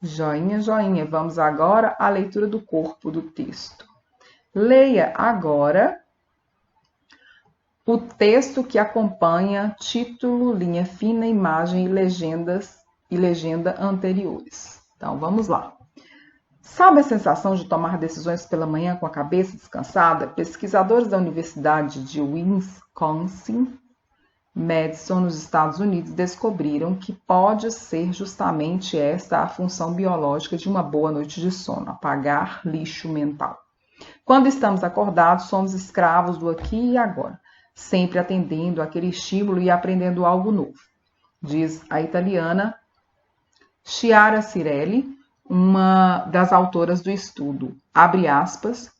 Joinha, joinha. Vamos agora à leitura do corpo do texto. Leia agora o texto que acompanha título, linha fina, imagem e legenda anteriores. Então, vamos lá. Sabe a sensação de tomar decisões pela manhã com a cabeça descansada? Pesquisadores da Universidade de Wisconsin, Madison, nos Estados Unidos, descobriram que pode ser justamente esta a função biológica de uma boa noite de sono, apagar lixo mental. Quando estamos acordados, somos escravos do aqui e agora, sempre atendendo àquele estímulo e aprendendo algo novo, diz a italiana Chiara Cirelli, uma das autoras do estudo. Abre aspas,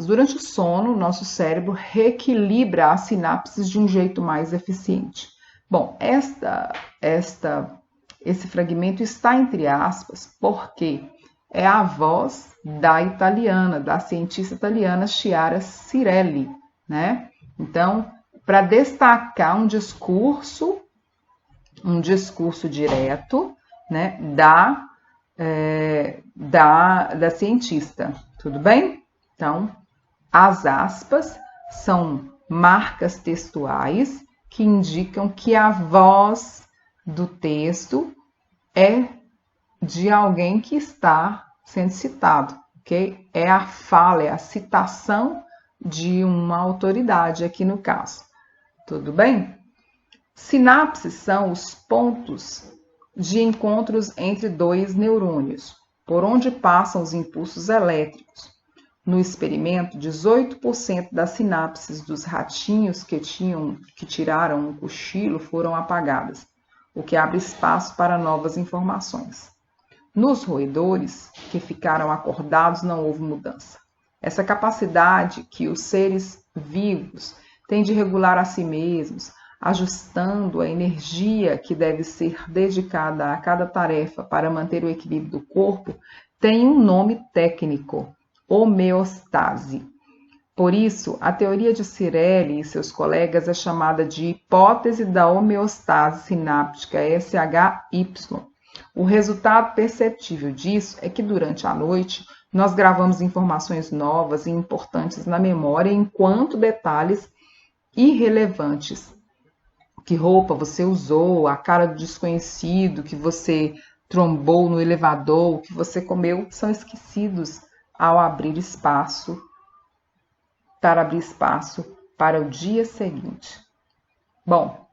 durante o sono, nosso cérebro reequilibra as sinapses de um jeito mais eficiente. Bom, esse fragmento está entre aspas porque é a voz da cientista italiana Chiara Cirelli, né? Então, para destacar um discurso direto, né, da cientista, tudo bem? Então, as aspas são marcas textuais que indicam que a voz do texto é de alguém que está sendo citado, ok? É a fala, é a citação de uma autoridade aqui no caso, tudo bem? Sinapses são os pontos de encontros entre dois neurônios, por onde passam os impulsos elétricos. No experimento, 18% das sinapses dos ratinhos que tiraram um cochilo foram apagadas, o que abre espaço para novas informações. Nos roedores, que ficaram acordados, não houve mudança. Essa capacidade que os seres vivos têm de regular a si mesmos, ajustando a energia que deve ser dedicada a cada tarefa para manter o equilíbrio do corpo, tem um nome técnico: homeostase. Por isso, a teoria de Cirelli e seus colegas é chamada de hipótese da homeostase sináptica, SHY. O resultado perceptível disso é que durante a noite nós gravamos informações novas e importantes na memória, enquanto detalhes irrelevantes, que roupa você usou, a cara do desconhecido, que você trombou no elevador, o que você comeu, são esquecidos ao abrir espaço para o dia seguinte. Bom,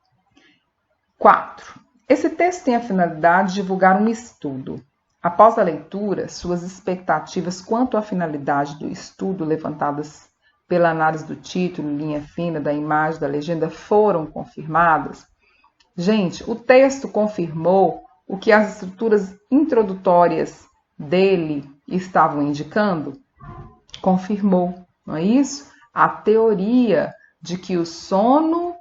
4. Esse texto tem a finalidade de divulgar um estudo. Após a leitura, suas expectativas quanto à finalidade do estudo levantadas pela análise do título, linha fina, da imagem, da legenda, foram confirmadas? Gente, o texto confirmou o que as estruturas introdutórias dele estavam indicando? Confirmou, não é isso? A teoria de que o sono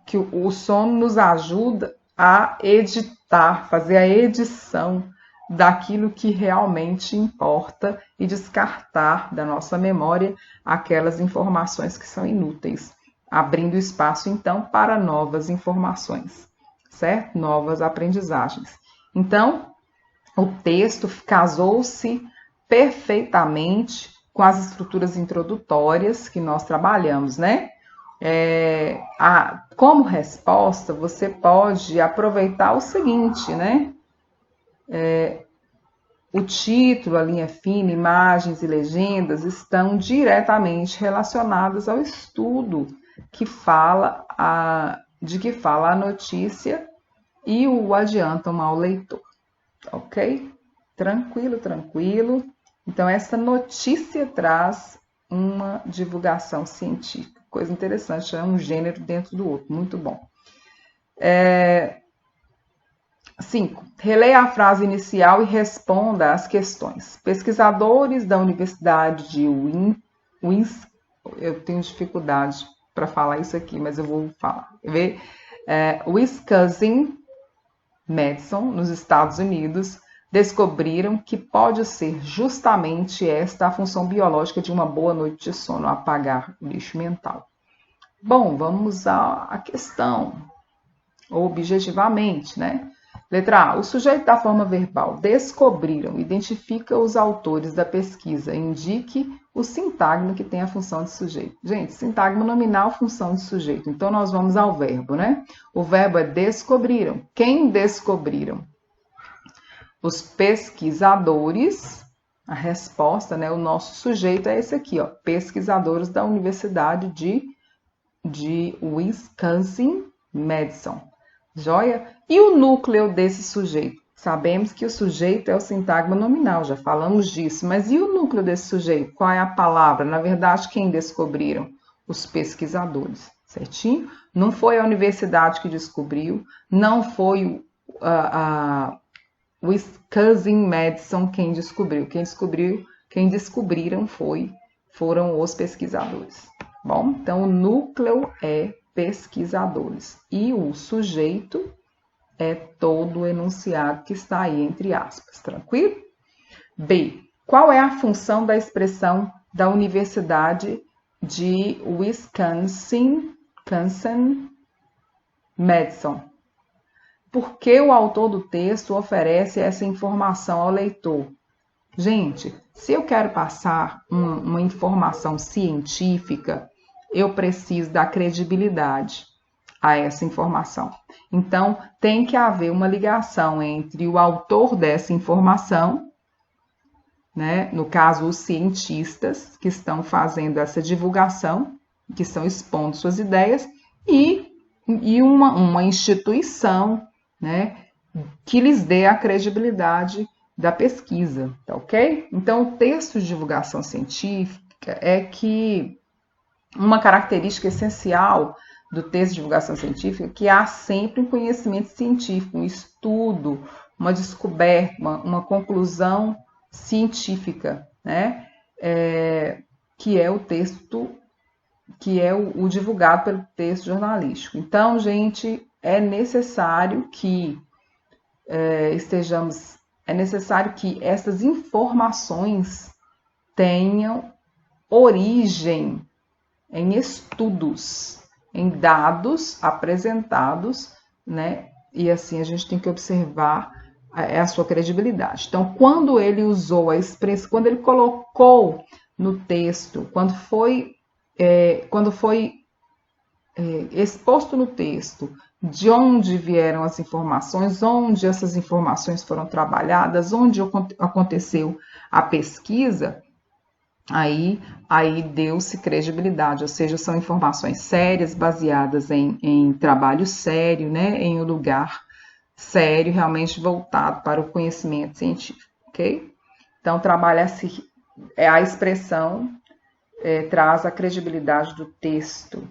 que o sono nos ajuda a editar, fazer a edição daquilo que realmente importa e descartar da nossa memória aquelas informações que são inúteis, abrindo espaço então para novas informações, certo? Novas aprendizagens. Então, o texto casou-se perfeitamente com as estruturas introdutórias que nós trabalhamos, né? Como resposta, você pode aproveitar o seguinte, né? O título, a linha fina, imagens e legendas estão diretamente relacionadas ao estudo de que fala a notícia e o adiantam ao leitor, ok? Tranquilo, tranquilo. Então, essa notícia traz uma divulgação científica. Coisa interessante, é um gênero dentro do outro, muito bom. 5. Releia a frase inicial e responda às questões. Pesquisadores da Universidade de eu tenho dificuldade para falar isso aqui, mas eu vou falar. Wisconsin, Madison, nos Estados Unidos, descobriram que pode ser justamente esta a função biológica de uma boa noite de sono, apagar o lixo mental. Bom, vamos à questão. objetivamente, né? Letra A. O sujeito da forma verbal descobriram, identifica os autores da pesquisa, indique o sintagma que tem a função de sujeito. Gente, sintagma nominal, função de sujeito. Então, nós vamos ao verbo, né? O verbo é descobriram. Quem descobriram? Os pesquisadores. A resposta, né? O nosso sujeito é esse aqui, ó. Pesquisadores da Universidade de Wisconsin-Madison. Joia? E o núcleo desse sujeito? Sabemos que o sujeito é o sintagma nominal, já falamos disso. Mas e o núcleo desse sujeito? Qual é a palavra? Na verdade, quem descobriram? Os pesquisadores, certinho? Não foi a universidade que descobriu, não foi a Wisconsin-Madison quem descobriu. Quem descobriram foram os pesquisadores. Bom, então o núcleo é pesquisadores. E o sujeito é todo o enunciado que está aí entre aspas, tranquilo? B. Qual é a função da expressão da Universidade de Wisconsin-Madison? Por que o autor do texto oferece essa informação ao leitor? Gente, se eu quero passar uma informação científica, eu preciso dar credibilidade a essa informação. Então, tem que haver uma ligação entre o autor dessa informação, né? No caso, os cientistas que estão fazendo essa divulgação, que estão expondo suas ideias, e uma instituição, né? Que lhes dê a credibilidade da pesquisa, tá ok? Então, o texto de divulgação científica é que uma característica essencial do texto de divulgação científica é que há sempre um conhecimento científico, um estudo, uma descoberta, uma conclusão científica, né? Que é o texto, que é o divulgado pelo texto jornalístico. Então, gente, é necessário que essas informações tenham origem em estudos, em dados apresentados, né? E assim a gente tem que observar a sua credibilidade. Então, quando ele usou a expressão, quando ele colocou no texto, quando foi exposto no texto, de onde vieram as informações, onde essas informações foram trabalhadas, onde aconteceu a pesquisa, aí deu-se credibilidade, ou seja, são informações sérias, baseadas em trabalho sério, né, em um lugar sério, realmente voltado para o conhecimento científico, ok? Então, trabalha-se, a expressão traz a credibilidade do texto,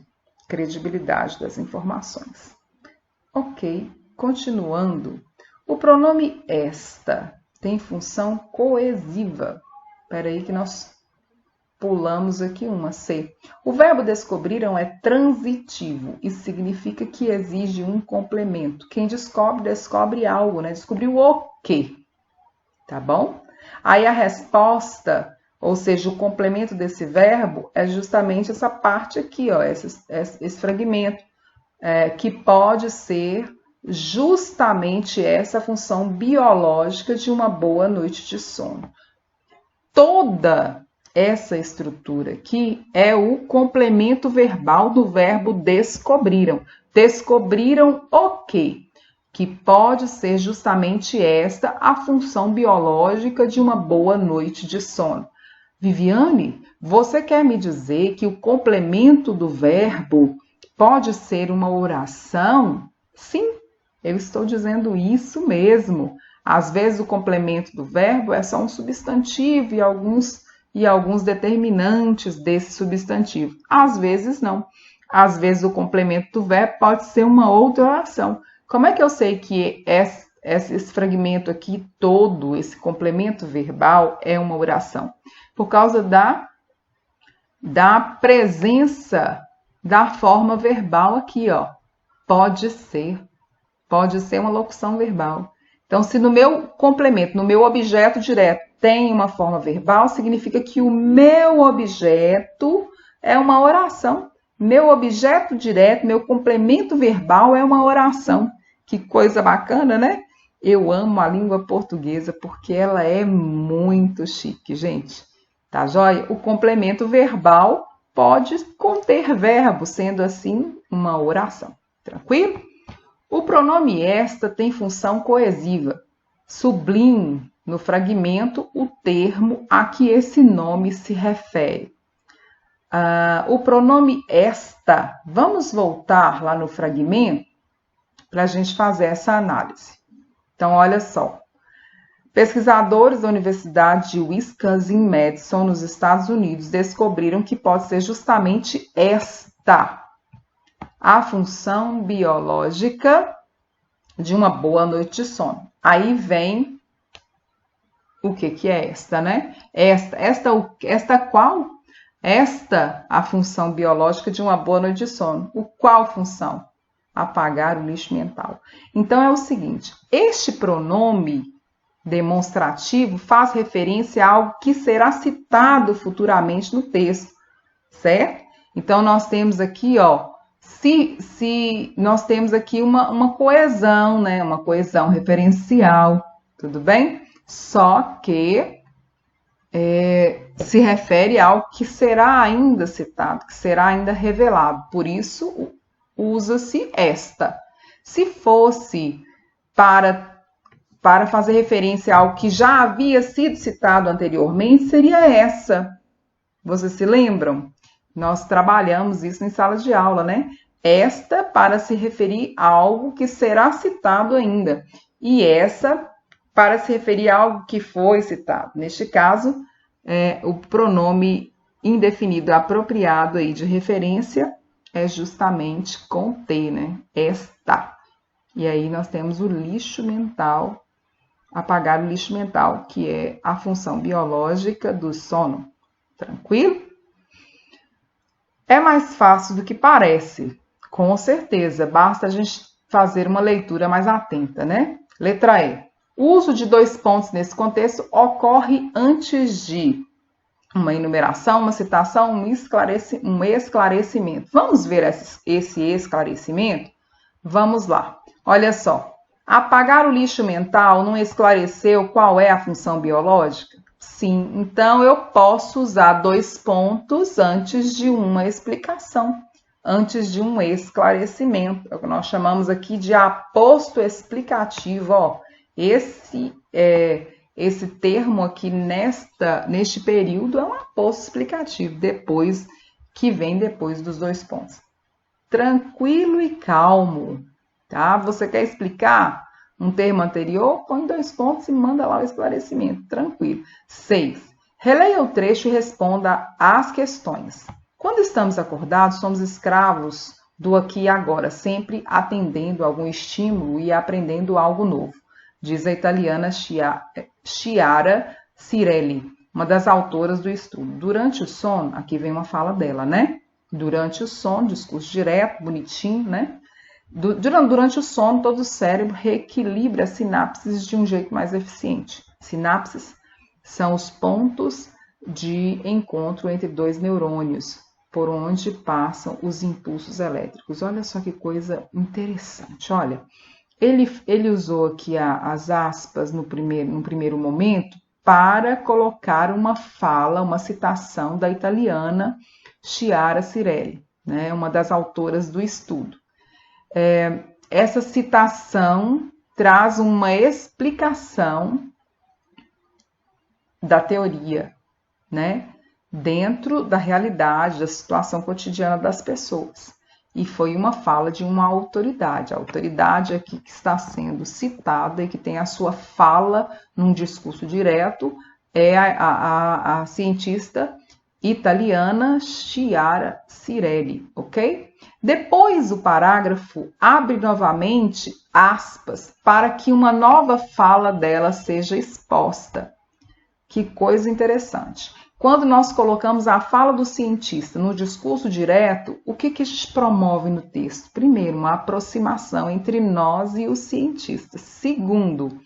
credibilidade das informações. Ok, continuando. O pronome esta tem função coesiva. Espera aí que nós pulamos aqui uma, C. O verbo descobriram é transitivo. Isso significa que exige um complemento. Quem descobre, descobre algo, né? Descobriu o quê? Tá bom? Aí a resposta, ou seja, o complemento desse verbo é justamente essa parte aqui, ó, esse fragmento, que pode ser justamente essa função biológica de uma boa noite de sono. Toda essa estrutura aqui é o complemento verbal do verbo descobriram. Descobriram o quê? Que pode ser justamente esta a função biológica de uma boa noite de sono. Viviane, você quer me dizer que o complemento do verbo pode ser uma oração? Sim, eu estou dizendo isso mesmo. Às vezes o complemento do verbo é só um substantivo e alguns determinantes desse substantivo. Às vezes não. Às vezes o complemento do verbo pode ser uma outra oração. Como é que eu sei que esse fragmento aqui todo, esse complemento verbal, é uma oração? Por causa da presença da forma verbal aqui, ó. Pode ser uma locução verbal. Então, se no meu complemento, no meu objeto direto, tem uma forma verbal, significa que o meu objeto é uma oração. Meu objeto direto, meu complemento verbal é uma oração. Que coisa bacana, né? Eu amo a língua portuguesa porque ela é muito chique, gente. Tá joia? O complemento verbal pode conter verbo, sendo assim uma oração. Tranquilo? O pronome esta tem função coesiva. Sublinhe no fragmento o termo a que esse nome se refere. O pronome esta, vamos voltar lá no fragmento para a gente fazer essa análise. Então, olha só. Pesquisadores da Universidade de Wisconsin-Madison, nos Estados Unidos, descobriram que pode ser justamente esta a função biológica de uma boa noite de sono. Aí vem o que é esta, né? Esta qual? Esta a função biológica de uma boa noite de sono. O qual função? Apagar o lixo mental. Então é o seguinte, este pronome demonstrativo faz referência a algo que será citado futuramente no texto, certo? Então nós temos aqui, ó, se nós temos aqui uma coesão, né? Uma coesão referencial, tudo bem? Só que se refere a algo que será ainda citado, que será ainda revelado. Por isso, usa-se esta. Se fosse para fazer referência a algo que já havia sido citado anteriormente, seria essa. Vocês se lembram? Nós trabalhamos isso em sala de aula, né? Esta para se referir a algo que será citado ainda. E essa para se referir a algo que foi citado. Neste caso, o pronome indefinido apropriado aí de referência é justamente com T, né? Esta. E aí nós temos o lixo mental, apagar o lixo mental, que é a função biológica do sono. Tranquilo? É mais fácil do que parece, com certeza. Basta a gente fazer uma leitura mais atenta, né? Letra E. O uso de dois pontos nesse contexto ocorre antes de uma enumeração, uma citação, um esclarecimento. Vamos ver esse esclarecimento? Vamos lá. Olha só. Apagar o lixo mental não esclareceu qual é a função biológica? Sim, então eu posso usar dois pontos antes de uma explicação, antes de um esclarecimento. É o que nós chamamos aqui de aposto explicativo, ó. Esse termo aqui neste período é um aposto explicativo, que vem depois dos dois pontos. Tranquilo e calmo, tá? Você quer explicar um termo anterior? Põe dois pontos e manda lá o esclarecimento, tranquilo. 6. Releia o trecho e responda às questões. Quando estamos acordados, somos escravos do aqui e agora, sempre atendendo a algum estímulo e aprendendo algo novo. Diz a italiana Chiara Cirelli, uma das autoras do estudo. Durante o sono, aqui vem uma fala dela, né? Durante o sono, discurso direto, bonitinho, né? Durante o sono, todo o cérebro reequilibra as sinapses de um jeito mais eficiente. Sinapses são os pontos de encontro entre dois neurônios, por onde passam os impulsos elétricos. Olha só que coisa interessante, olha. Ele usou aqui as aspas no primeiro momento para colocar uma fala, uma citação da italiana Chiara Cirelli, né, uma das autoras do estudo. Essa citação traz uma explicação da teoria, né, dentro da realidade, da situação cotidiana das pessoas. E foi uma fala de uma autoridade. A autoridade aqui que está sendo citada e que tem a sua fala num discurso direto é a cientista italiana Chiara Cirelli, ok? Depois o parágrafo abre novamente aspas para que uma nova fala dela seja exposta. Que coisa interessante. Quando nós colocamos a fala do cientista no discurso direto, o que a gente promove no texto? Primeiro, uma aproximação entre nós e os cientistas. Segundo,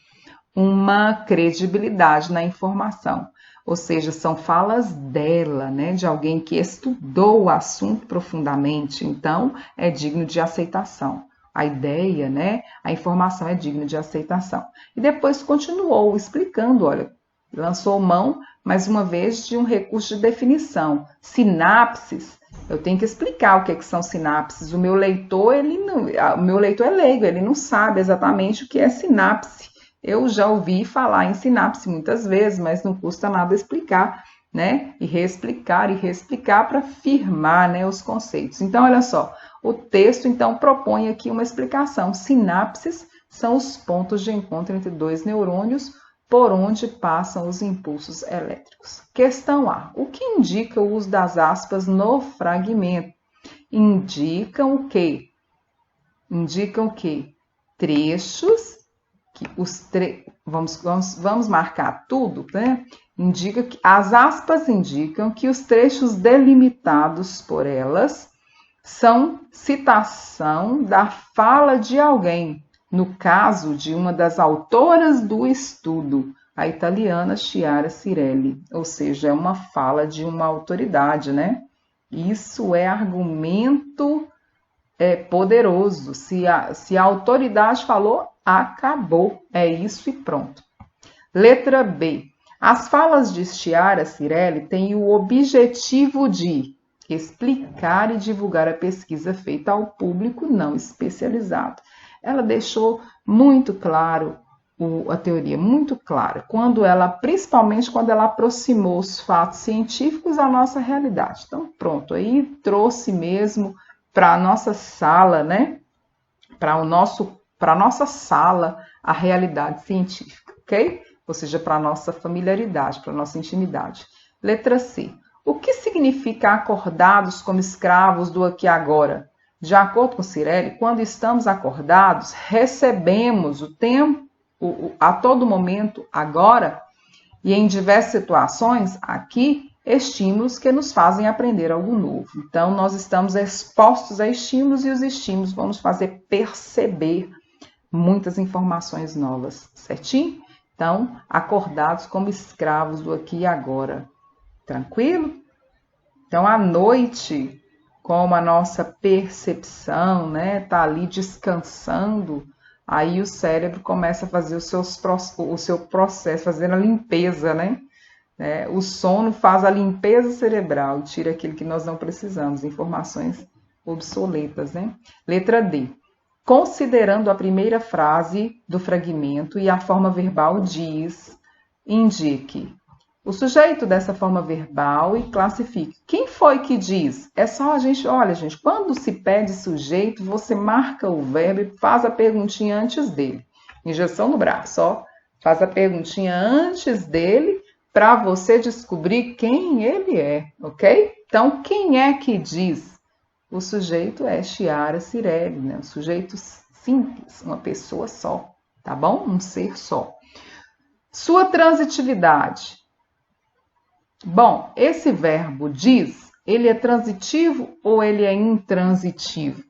uma credibilidade na informação. ou seja, são falas dela, né, de alguém que estudou o assunto profundamente, então é digno de aceitação. A ideia, né, a informação é digna de aceitação. E depois continuou explicando, olha, lançou mão, mais uma vez, de um recurso de definição. Sinapses, eu tenho que explicar o que são sinapses. O meu leitor, o meu leitor é leigo, ele não sabe exatamente o que é sinapse. Eu já ouvi falar em sinapse muitas vezes, mas não custa nada explicar, né? E reexplicar para firmar, né, os conceitos. Então, olha só, o texto, então, propõe aqui uma explicação. Sinapses são os pontos de encontro entre dois neurônios por onde passam os impulsos elétricos. Questão A. O que indica o uso das aspas no fragmento? Indicam o quê? Indicam que trechos, que vamos marcar tudo, né? Indica que as aspas indicam que os trechos delimitados por elas são citação da fala de alguém, no caso de uma das autoras do estudo, a italiana Chiara Cirelli, ou seja, é uma fala de uma autoridade, né? Isso é argumento poderoso. Se a autoridade falou, acabou. É isso e pronto. Letra B. As falas de Chiara Cirelli têm o objetivo de explicar e divulgar a pesquisa feita ao público não especializado. Ela deixou muito claro a teoria, muito clara, principalmente quando ela aproximou os fatos científicos à nossa realidade. Então, pronto, aí trouxe mesmo para a nossa sala, né? Para a nossa sala a realidade científica, ok? Ou seja, para a nossa familiaridade, para a nossa intimidade. Letra C. O que significa acordados como escravos do aqui e agora? De acordo com Cirelli, quando estamos acordados, recebemos o tempo, a todo momento, agora, e em diversas situações, aqui, estímulos que nos fazem aprender algo novo. Então, nós estamos expostos a estímulos e os estímulos vão nos fazer perceber muitas informações novas, certinho? Então, acordados como escravos do aqui e agora. Tranquilo? Então, à noite, como a nossa percepção, né, tá ali descansando, aí o cérebro começa a fazer o seu processo, fazendo a limpeza, né? O sono faz a limpeza cerebral e tira aquilo que nós não precisamos, informações obsoletas, né? Letra D. Considerando a primeira frase do fragmento e a forma verbal diz, indique o sujeito dessa forma verbal e classifique. Quem foi que diz? É só a gente, olha gente, quando se pede sujeito, você marca o verbo e faz a perguntinha antes dele. Injeção no braço, ó. Faz a perguntinha antes dele para você descobrir quem ele é, ok? Então, quem é que diz? O sujeito é Chiara Cirelli, né? Um sujeito simples, uma pessoa só, tá bom? Um ser só. Sua transitividade. Bom, esse verbo diz, ele é transitivo ou ele é intransitivo?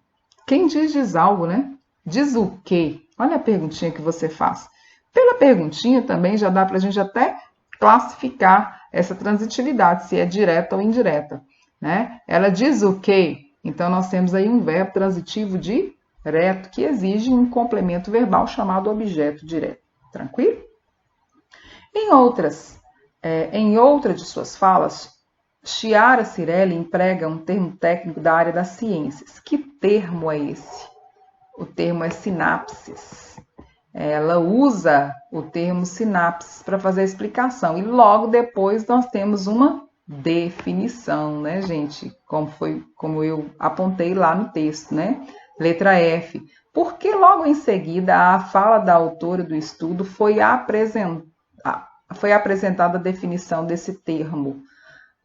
Quem diz algo, né? Diz o quê? Olha a perguntinha que você faz. Pela perguntinha também já dá para a gente até classificar essa transitividade, se é direta ou indireta, né? Ela diz o quê? Então, nós temos aí um verbo transitivo direto que exige um complemento verbal chamado objeto direto. Tranquilo? Em outra de suas falas, Chiara Cirelli emprega um termo técnico da área das ciências. Que termo é esse? O termo é sinapses. Ela usa o termo sinapses para fazer a explicação. E logo depois nós temos uma definição, né, gente? Como eu apontei lá no texto, né? Letra F. Porque logo em seguida a fala da autora do estudo foi apresentada a definição desse termo,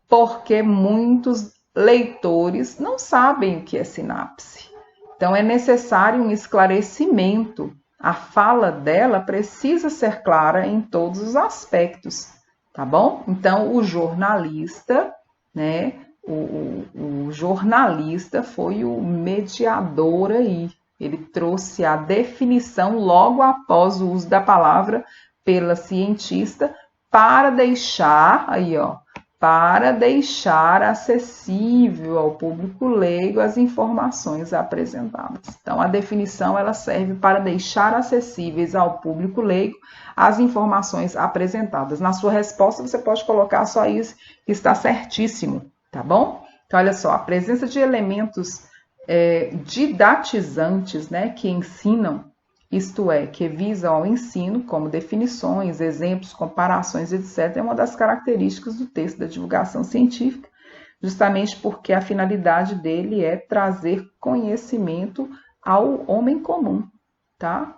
porque muitos leitores não sabem o que é sinapse. Então, é necessário um esclarecimento. A fala dela precisa ser clara em todos os aspectos, tá bom? Então, o jornalista, né? O jornalista foi o mediador aí. Ele trouxe a definição logo após o uso da palavra pela cientista para deixar, aí ó, para deixar acessível ao público leigo as informações apresentadas. Então, a definição ela serve para deixar acessíveis ao público leigo as informações apresentadas. Na sua resposta, você pode colocar só isso, que está certíssimo, tá bom? Então, olha só, a presença de elementos didatizantes, né, que ensinam, isto é, que visam ao ensino, como definições, exemplos, comparações, etc., é uma das características do texto da divulgação científica, justamente porque a finalidade dele é trazer conhecimento ao homem comum, tá?